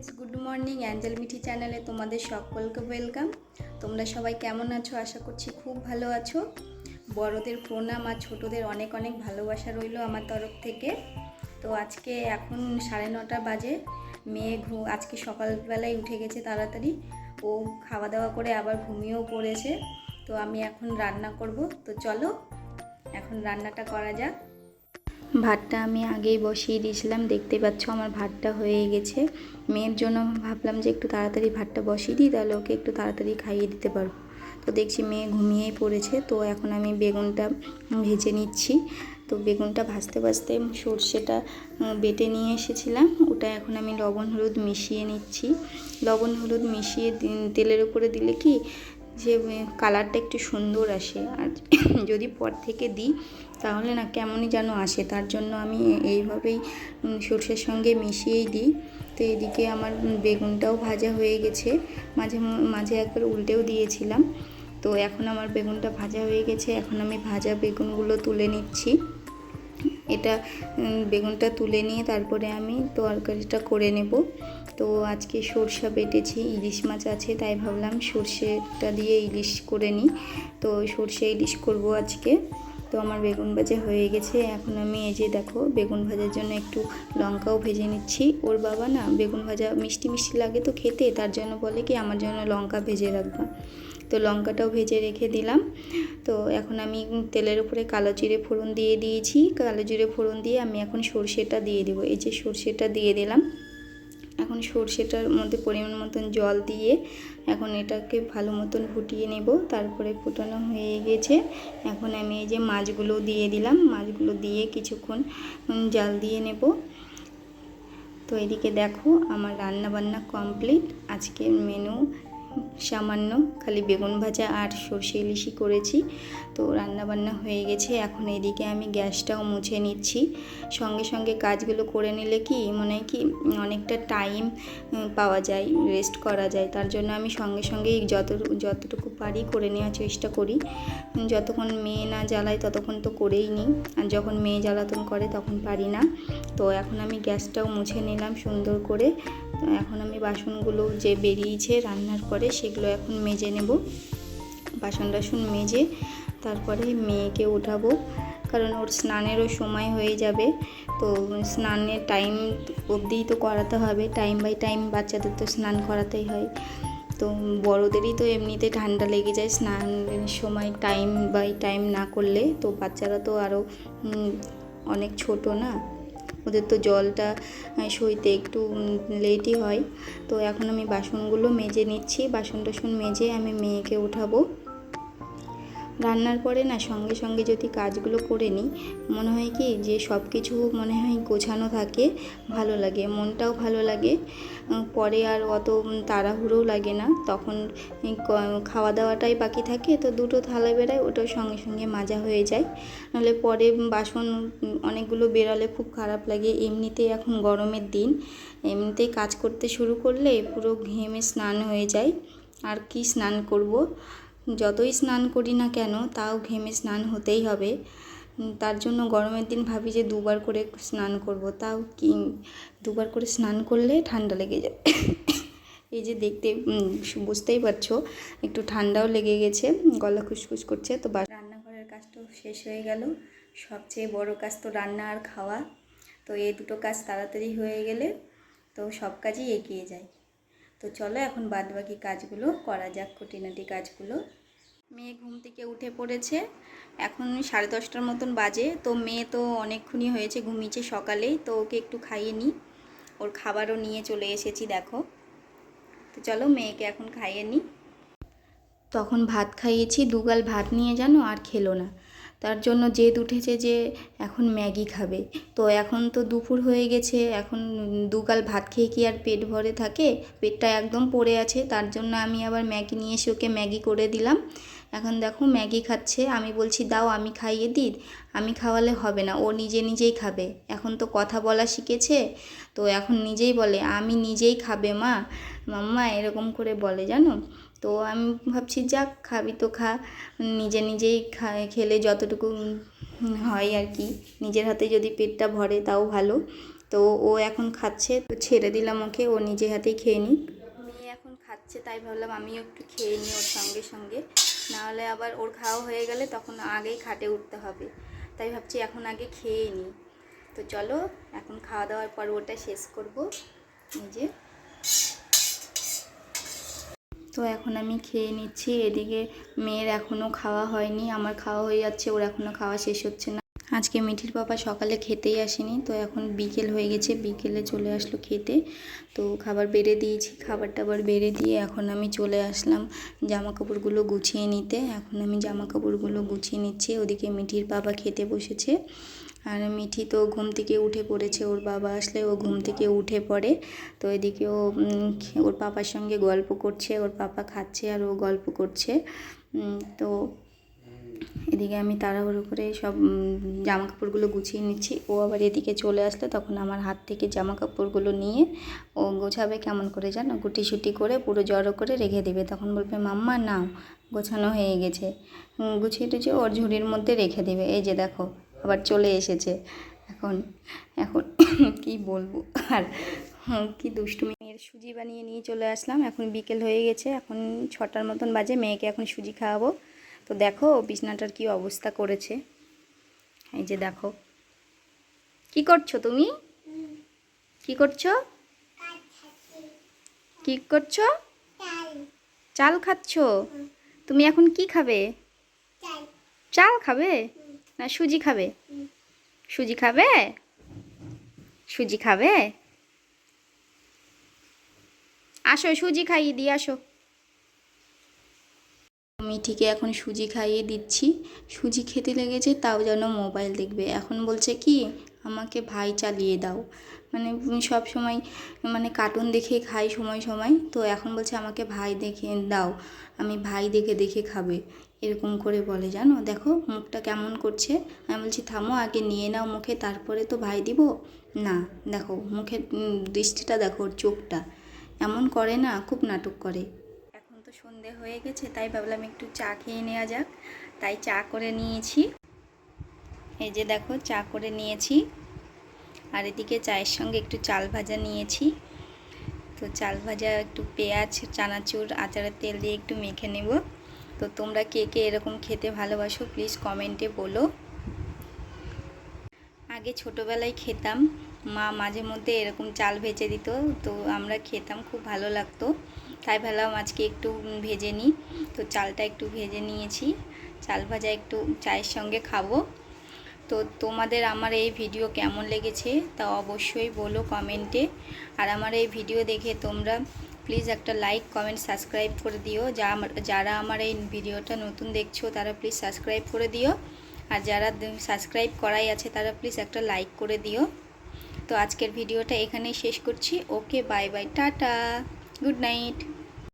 Friends, good morning. Angel Mithi চ্যানেলে তোমাদের সকলকে ওয়েলকাম। তোমরা সবাই কেমন আছো? আশা করছি খুব ভালো আছো। বড়দের প্রণাম আর ছোটদের অনেক অনেক ভালোবাসা রইলো আমার তরফ থেকে। তো আজকে এখন 9:30 বাজে। মেয়ে আজকে সকালবেলায় উঠে গেছে তাড়াতাড়ি। ও খাওয়া দাওয়া করে আবার ঘুমিয়েও পড়েছে। তো আমি এখন রান্না করব। তো চলো এখন রান্নাটা করা যাক। ভাতটা আমি আগেই বসিয়ে দিয়েছিলাম, দেখতে পাচ্ছ আমার ভাতটা হয়ে গেছে। মেয়ের জন্য ভাবলাম যে একটু তাড়াতাড়ি ভাতটা বসিয়ে দিই, তাহলে ওকে একটু তাড়াতাড়ি খাইয়ে দিতে পারবো। তো দেখছি মেয়ে ঘুমিয়েই পড়েছে। তো এখন আমি বেগুনটা ভেজে নিচ্ছি। তো বেগুনটা ভাজতে ভাজতে সর্ষেটা বেটে নিয়ে এসেছিলাম, ওটা এখন আমি লবণ হলুদ মিশিয়ে নিচ্ছি। লবণ হলুদ মিশিয়ে তেলের উপরে দিলে কি যে কালারটা একটু সুন্দর আসে, আর যদি পর থেকে দিই তাহলে না কেমনই যেন আসে। তার জন্য আমি এইভাবেই সর্ষের সঙ্গে মিশিয়েই দিই। তো এদিকে আমার বেগুনটাও ভাজা হয়ে গেছে, মাঝে মাঝে একবার উল্টেও দিয়েছিলাম। তো এখন আমার বেগুনটা ভাজা হয়ে গেছে। এখন আমি ভাজা বেগুনগুলো তুলে নিচ্ছি। এটা বেগুনটা তুলে নিয়ে তারপরে আমি তরকারিটা করে নেব। তো আজকে সরষা বেটেছি, ইলিশ মাছ আছে, তাই ভাবলাম সর্ষেটা দিয়ে ইলিশ করে নিই। তো সর্ষে ইলিশ করব আজকে। তো আমার বেগুন ভাজা হয়ে গেছে। এখন আমি এই যে দেখো বেগুন ভাজার জন্য একটু লঙ্কাও ভেজে নিচ্ছি। ওর বাবা না বেগুন ভাজা মিষ্টি মিষ্টি লাগে তো খেতে, তার জন্য বলে কি আমার জন্য লঙ্কা ভেজে রাখবা। তো লঙ্কাটাও ভেজে রেখে দিলাম। তো এখন আমি তেলের উপরে কালো জিরে ফোড়ন দিয়ে দিয়েছি। কালো জিরে ফোড়ন দিয়ে আমি এখন সর্ষেটা দিয়ে দেবো। এই যে সর্ষেটা দিয়ে দিলাম। এখন সর্ষেটার মধ্যে পরিমাণ মতন জল দিয়ে এখন এটাকে ভালো মতন ফুটিয়ে নেব। তারপরে ফুটানো হয়ে গেছে। এখন আমি এই যে মাছগুলো দিয়ে দিলাম। মাছগুলো দিয়ে কিছুক্ষণ জাল দিয়ে নেব। তো এদিকে দেখো আমার রান্না বান্না কমপ্লিট। আজকের মেনু সামান্য খালি বেগুন ভাজা আর সর্ষে ইলিশই করেছি। তো রান্না বান্না হয়ে গেছে। এখন এদিকে আমি গ্যাসটাও মুছে নিচ্ছি। সঙ্গে সঙ্গে কাজগুলো করে নিলে কি মনে হয় কি অনেকটা টাইম পাওয়া যায়, রেস্ট করা যায়। তার জন্য আমি সঙ্গে সঙ্গেই যতটুকু পারি করে নেওয়ার চেষ্টা করি। যতক্ষণ মেয়ে না জ্বালায় ততক্ষণ তো করেই নিই, আর যখন মেয়ে জ্বালাতন করে তখন পারি না। তো এখন আমি গ্যাসটাও মুছে নিলাম সুন্দর করে। এখন আমি বাসনগুলো যে বেরিয়েছে রান্নার পরে সেগুলো এখন মেজে নেব। বাসন টাসন মেজে তারপরে মেয়েকে উঠাবো, কারণ ওর স্নানেরও সময় হয়ে যাবে। তো স্নানের টাইম অবধিই তো করাতে হবে, টাইম বাই টাইম বাচ্চাদের তো স্নান করাতেই হয়। তো বড়োদেরই তো এমনিতে ঠান্ডা লেগে যায় স্নানের সময় টাইম বাই টাইম না করলে। তো বাচ্চারা তো আরও অনেক ছোট না, ওদের তো জলটা সইতে একটু লেটই হয়। তো এখন আমি বাসনগুলো মেজে নিচ্ছি। বাসন টাসন মেজে আমি মেয়েকে উঠাবো। রান্নার পরে না সঙ্গে সঙ্গে যদি কাজগুলো করে নিই মনে হয় কি যে সব কিছু মনে হয় গোছানো থাকে, ভালো লাগে, মনটাও ভালো লাগে। পরে আর অত তাড়াহুড়োও লাগে না। তখন খাওয়া দাওয়াটাই বাকি থাকে, তো দুটো থালা বেরায় ওটাও সঙ্গে সঙ্গে মাজা হয়ে যায়। নাহলে পরে বাসন অনেকগুলো বেরালে খুব খারাপ লাগে। এমনিতেই এখন গরমের দিন, এমনিতেই কাজ করতে শুরু করলে পুরো ঘেমে স্নান হয়ে যায়। আর কি স্নান করব, যতই স্নান করি না কেন তাও ঘেমে স্নান হতেই হবে। তার জন্য গরমের দিন ভাবি যে দুবার করে স্নান করব, তাও কি দুবার করে স্নান করলে ঠান্ডা লেগে যায়। এই যে দেখতে বুঝতেই পারছো একটু ঠান্ডাও লেগে গেছে, গলা খুসখুস করছে। তো রান্নাঘরের কাজটাও শেষ হয়ে গেল। সবচেয়ে বড় কাজ তো রান্না আর খাওয়া। তো এই দুটো কাজ তাড়াতাড়ি হয়ে গেলে তো সব কাজই এগিয়ে যায়। তো চলো এখন বাদবাকি কাজগুলো করা যাক, খুঁটিনাটি কাজগুলো। মেয়ে ঘুম থেকে উঠে পড়েছে, এখন 10:30 মতন বাজে। তো মেয়ে তো অনেকক্ষণই হয়েছে ঘুমিয়েছে সকালেই, তো ওকে একটু খাইয়ে নিই। ওর খাবারও নিয়ে চলে এসেছি দেখো। তো চলো মেয়েকে এখন খাইয়ে নিই। তখন ভাত খাইয়েছি, দুগাল ভাত নিয়ে জানো আর খেলো না। তার জন্য জেদ উঠেছে যে এখন ম্যাগি খাবে। তো এখন তো দুপুর হয়ে গেছে, এখন দুগাল ভাত খেয়ে কি আর পেট ভরে থাকে? পেটটা একদম পড়ে আছে। তার জন্য আমি আবার ম্যাগি নিয়ে এসে ওকে ম্যাগি করে দিলাম। এখন দেখো ম্যাগি খাচ্ছে। আমি বলছি দাও আমি খাইয়ে দিই, আমি খাওয়ালে হবে না, ও নিজে নিজেই খাবে। এখন তো কথা বলা শিখেছে, তো এখন নিজেই বলে আমি নিজেই খাবে মা, মাম্মা এরকম করে বলে জানো। তো আমি ভাবছি যাক খাবি তো খা, নিজে নিজেই খেলে যতটুকু হয় আর কি, নিজের হাতে যদি পেটটা ভরে তাও ভালো। তো তো ও এখন খাচ্ছে, তো ছেড়ে দিলাম ওকে, ও নিজে হাতেই খেয়ে নিক। মেয়ে এখন খাচ্ছে তাই ভাবলাম আমিও একটু খেয়ে নিই ওর সঙ্গে সঙ্গে, নাহলে আবার ওর খাওয়া হয়ে গেলে তখন আগেই খাটে উঠতে হবে, তাই ভাবছি এখন আগে খেয়ে নিই। তো চলো এখন খাওয়া দাওয়ার পর ওটা শেষ করব নিজে। তো এখন আমি খেয়ে নিচ্ছি, এদিকে মেয়ের এখনও খাওয়া হয়নি, আমার খাওয়া হয়ে যাচ্ছে, ওর এখনও খাওয়া শেষ হচ্ছে না। আজকে মিঠির পাপা সকালে খেতেই আসেনি, তো এখন বিকেল হয়ে গেছে, বিকেলে চলে আসলো খেতে। তো খাবার বেড়ে দিয়েছি, খাবার টাবার বেড়ে দিয়ে এখন আমি চলে আসলাম জামা কাপড়গুলো গুছিয়ে নিতে। এখন আমি জামা কাপড়গুলো গুছিয়ে নিচ্ছি, ওদিকে মিঠির পাপা খেতে বসেছে। আর মিঠি তো ঘুম থেকে উঠে পড়েছে, ওর বাবা আসলে ও ঘুম থেকে উঠে পড়ে। তো এদিকে ও ওর পাপার সঙ্গে গল্প করছে, ওর পাপা খাচ্ছে আর ও গল্প করছে। তো এদিকে আমি তাড়াহুড়ো করে সব জামা কাপড়গুলো গুছিয়ে নিচ্ছি। ও আবার এদিকে চলে আসলে তখন আমার হাত থেকে জামা কাপড়গুলো নিয়ে ও গোছাবে কেমন করে জানো, গুটিসুটি করে পুরো জড়ো করে রেখে দেবে। তখন বলবে মাম্মা নাও গোছানো হয়ে গেছে, গুছিয়ে টুছিয়ে ওর ঝুড়ির মধ্যে রেখে দেবে। এই যে দেখো আবার চলে এসেছে। এখন এখন কি বলবো আর, কি দুষ্টুমি। মেয়ের সুজি বানিয়ে নিয়ে চলে আসলাম, এখন বিকেল হয়ে গেছে, এখন 6টার মতন বাজে, মেয়েকে এখন সুজি খাওয়াবো। তো দেখো বিছনাটার কি অবস্থা করেছে, এই যে দেখো। কি করছো তুমি, কি করছো, কি করছো? চাল খাচ্ছো? তুমি এখন কি খাবে? চাল খাবে না সুজি খাবে? সুজি খাবে, সুজি খাবে। আসো সুজি খাইয়ে দিয়ে আসো। মিঠিকে এখন সুজি খাইয়ে দিচ্ছি, সুজি খেতে লেগেছে তাও যেন মোবাইল দেখবে। এখন বলছে কি আমাকে ভাই চালিয়ে দাও, মানে সব সময় মানে কার্টুন দেখে খাই সময় সময়, তো এখন বলছে আমাকে ভাই দেখে দাও, আমি ভাই দেখে দেখে খাবে, এরকম করে বলে জানো। দেখো মুখটা কেমন করছে, আমি বলছি থামো আগে নিয়ে নাও মুখে তারপরে তো ভাই দিব না। দেখো মুখের দৃষ্টিটা দেখো, ওর চোখটা এমন করে না, খুব নাটক করে। এখন তো সন্ধে হয়ে গেছে তাই ভাবলাম একটু চা খেয়ে নেওয়া যাক, তাই চা করে নিয়েছি। এই যে দেখো চা করে নিয়েছি, আর এদিকে চায়ের সঙ্গে একটু চাল ভাজা নিয়েছি। তো চাল ভাজা একটু পেঁয়াজ চানাচুর আচারের তেল দিয়ে একটু মেখে নেব। তো তোমরা কে কে এরকম খেতে ভালোবাসো প্লিজ কমেন্টে বলো। আগে ছোটোবেলায় খেতাম, মা মাঝে মধ্যে এরকম চাল ভেজে দিত, তো আমরা খেতাম, খুব ভালো লাগতো, তাই ভাবলাম আজকে একটু ভেজে নিই। তো চালটা একটু ভেজে নিয়েছি, চাল ভাজা একটু চায়ের সঙ্গে খাবো। তো তোমাদের আমার এই ভিডিও কেমন লেগেছে তা অবশ্যই বলো কমেন্টে। আর আমার এই ভিডিও দেখে তোমরা প্লিজ একটা লাইক কমেন্ট সাবস্ক্রাইব করে দিও। যারা আমার এই ভিডিওটা নতুন দেখছো তারা প্লিজ সাবস্ক্রাইব করে দিও, আর যারা সাবস্ক্রাইব করাই আছে তারা প্লিজ একটা লাইক করে দিও। তো আজকের ভিডিওটা এখানেই শেষ করছি। Okay bye bye, tata, good night.